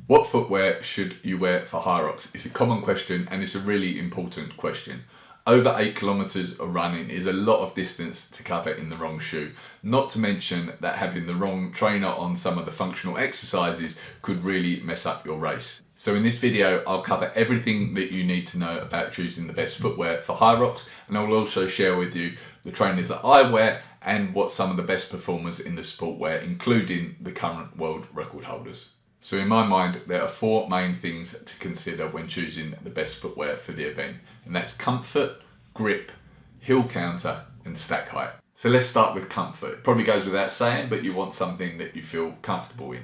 What footwear should you wear for HYROX? It's a common question and it's a really important question. Over 8 kilometers of running is a lot of distance to cover in the wrong shoe. Not to mention that having the wrong trainer on some of the functional exercises could really mess up your race. So in this video, I'll cover everything that you need to know about choosing the best footwear for HYROX, and I will also share with you the trainers that I wear and what some of the best performers in the sport wear, including the current world record holders. So in my mind, there are 4 main things to consider when choosing the best footwear for the event, and that's comfort, grip, heel counter, and stack height. So let's start with comfort. It probably goes without saying, but you want something that you feel comfortable in.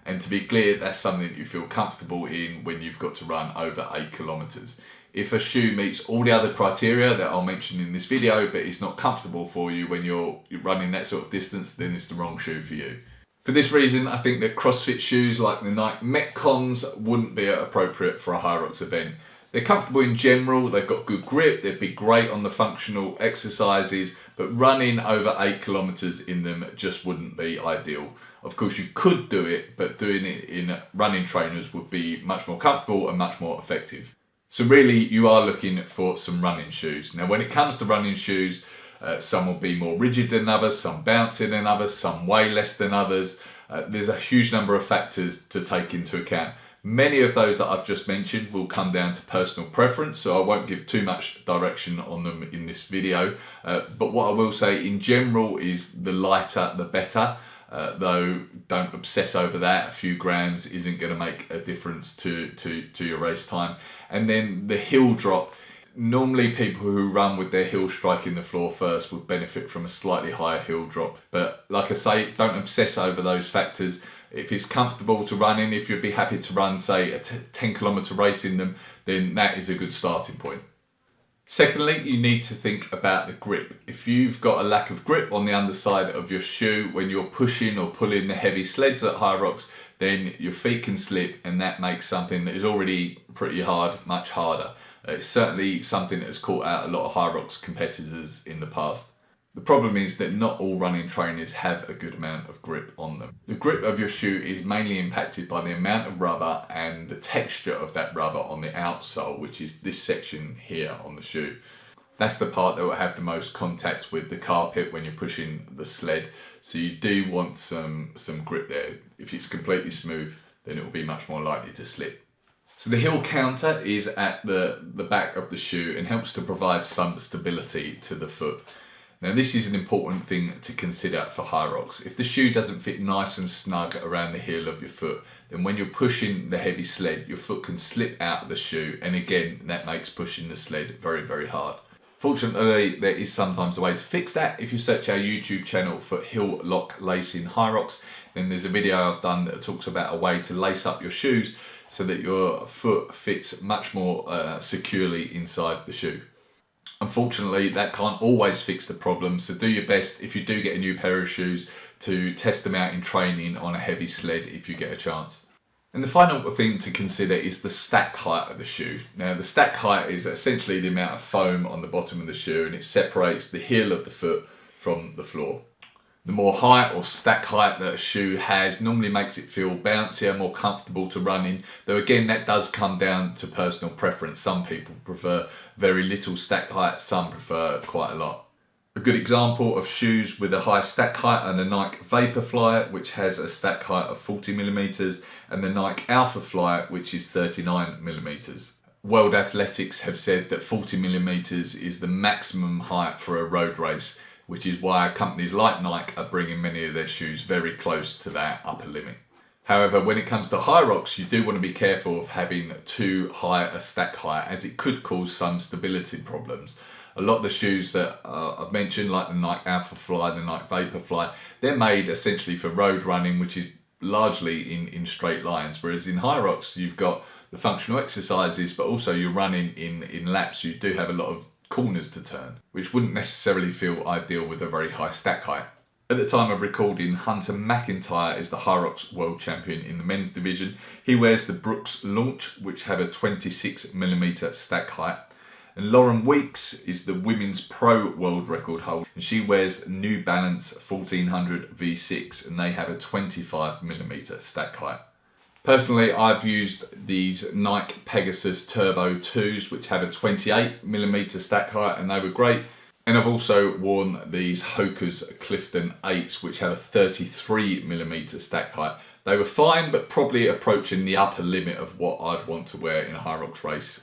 And to be clear, that's something that you feel comfortable in when you've got to run over 8 kilometers. If a shoe meets all the other criteria that I'll mention in this video, but it's not comfortable for you when you're running that sort of distance, then it's the wrong shoe for you. For this reason, I think that CrossFit shoes like the Nike Metcons wouldn't be appropriate for a HYROX event. They're comfortable in general, they've got good grip, they'd be great on the functional exercises, but running over 8 kilometers in them just wouldn't be ideal. Of course, you could do it, but doing it in running trainers would be much more comfortable and much more effective. So really, you are looking for some running shoes. Now, when it comes to running shoes, some will be more rigid than others, some bouncy than others, some way less than others. There's a huge number of factors to take into account. Many of those that I've just mentioned will come down to personal preference, so I won't give too much direction on them in this video. But what I will say in general is the lighter the better, though don't obsess over that. A few grams isn't going to make a difference to your race time. And then the heel drop. Normally people who run with their heel striking the floor first would benefit from a slightly higher heel drop. But like I say, don't obsess over those factors. If it's comfortable to run in, if you'd be happy to run, say, a 10 kilometer race in them, then that is a good starting point. Secondly, you need to think about the grip. If you've got a lack of grip on the underside of your shoe when you're pushing or pulling the heavy sleds at HYROX, then your feet can slip, and that makes something that is already pretty hard much harder. It's certainly something that has caught out a lot of HYROX competitors in the past. The problem is that not all running trainers have a good amount of grip on them. The grip of your shoe is mainly impacted by the amount of rubber and the texture of that rubber on the outsole, which is this section here on the shoe. That's the part that will have the most contact with the carpet when you're pushing the sled. So you do want some grip there. If it's completely smooth, then it will be much more likely to slip. So the heel counter is at the back of the shoe and helps to provide some stability to the foot. Now this is an important thing to consider for HYROX. If the shoe doesn't fit nice and snug around the heel of your foot, then when you're pushing the heavy sled, your foot can slip out of the shoe, and again, that makes pushing the sled very, very hard. Fortunately, there is sometimes a way to fix that. If you search our YouTube channel for heel lock lacing HYROX, then there's a video I've done that talks about a way to lace up your shoes so that your foot fits much more securely inside the shoe. Unfortunately, that can't always fix the problem, so do your best if you do get a new pair of shoes to test them out in training on a heavy sled if you get a chance. And the final thing to consider is the stack height of the shoe. Now the stack height is essentially the amount of foam on the bottom of the shoe, and it separates the heel of the foot from the floor. The more height or stack height that a shoe has normally makes it feel bouncier, more comfortable to run in, though again that does come down to personal preference. Some people prefer very little stack height, some prefer quite a lot. A good example of shoes with a high stack height are the Nike Vaporfly, which has a stack height of 40mm, and the Nike Alphafly, which is 39mm. World Athletics have said that 40mm is the maximum height for a road race, which is why companies like Nike are bringing many of their shoes very close to that upper limit. However, when it comes to HYROX, you do want to be careful of having too high a stack height, as it could cause some stability problems. A lot of the shoes that I've mentioned, like the Nike Alphafly, the Nike Vaporfly, they're made essentially for road running, which is largely in straight lines, whereas in HYROX you've got the functional exercises, but also you're running in laps. You do have a lot of corners to turn, which wouldn't necessarily feel ideal with a very high stack height. At the time of recording, Hunter McIntyre is the HYROX world champion in the men's division. He wears the Brooks Launch, which have a 26mm stack height. And Lauren Weeks is the women's pro world record holder, and she wears New Balance 1400 V6, and they have a 25mm stack height. Personally, I've used these Nike Pegasus Turbo 2s, which have a 28mm stack height, and they were great. And I've also worn these Hoka's Clifton 8s, which have a 33mm stack height. They were fine, but probably approaching the upper limit of what I'd want to wear in a HYROX race.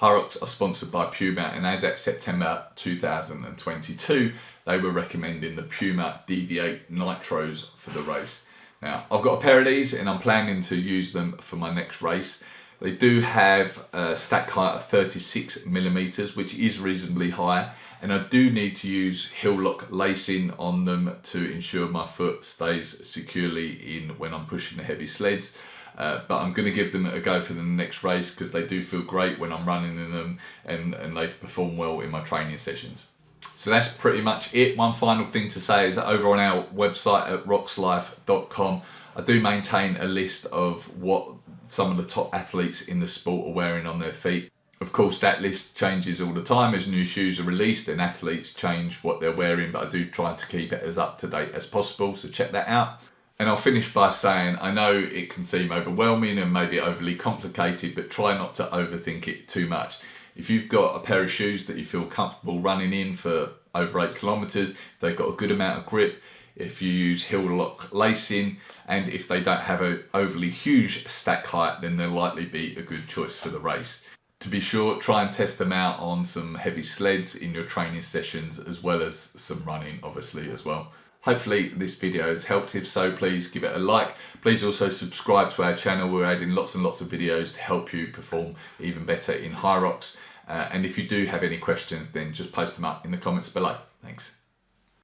HYROX are sponsored by Puma, and as at September 2022, they were recommending the Puma DV8 Nitros for the race. Now, I've got a pair of these and I'm planning to use them for my next race. They do have a stack height of 36mm, which is reasonably high, and I do need to use heel lock lacing on them to ensure my foot stays securely in when I'm pushing the heavy sleds. But I'm going to give them a go for the next race because they do feel great when I'm running in them, and they've performed well in my training sessions. So that's pretty much it. One final thing to say is that over on our website at roxlife.com, I do maintain a list of what some of the top athletes in the sport are wearing on their feet. Of course, that list changes all the time as new shoes are released and athletes change what they're wearing, but I do try to keep it as up to date as possible, so check that out. And I'll finish by saying, I know it can seem overwhelming and maybe overly complicated, but try not to overthink it too much. If you've got a pair of shoes that you feel comfortable running in for over 8 kilometers, they've got a good amount of grip, if you use heel lock lacing, and if they don't have an overly huge stack height, then they'll likely be a good choice for the race. To be sure, try and test them out on some heavy sleds in your training sessions, as well as some running obviously as well. Hopefully this video has helped. If so, please give it a like. Please also subscribe to our channel. We're adding lots and lots of videos to help you perform even better in HYROX. And if you do have any questions, then just post them up in the comments below. Thanks.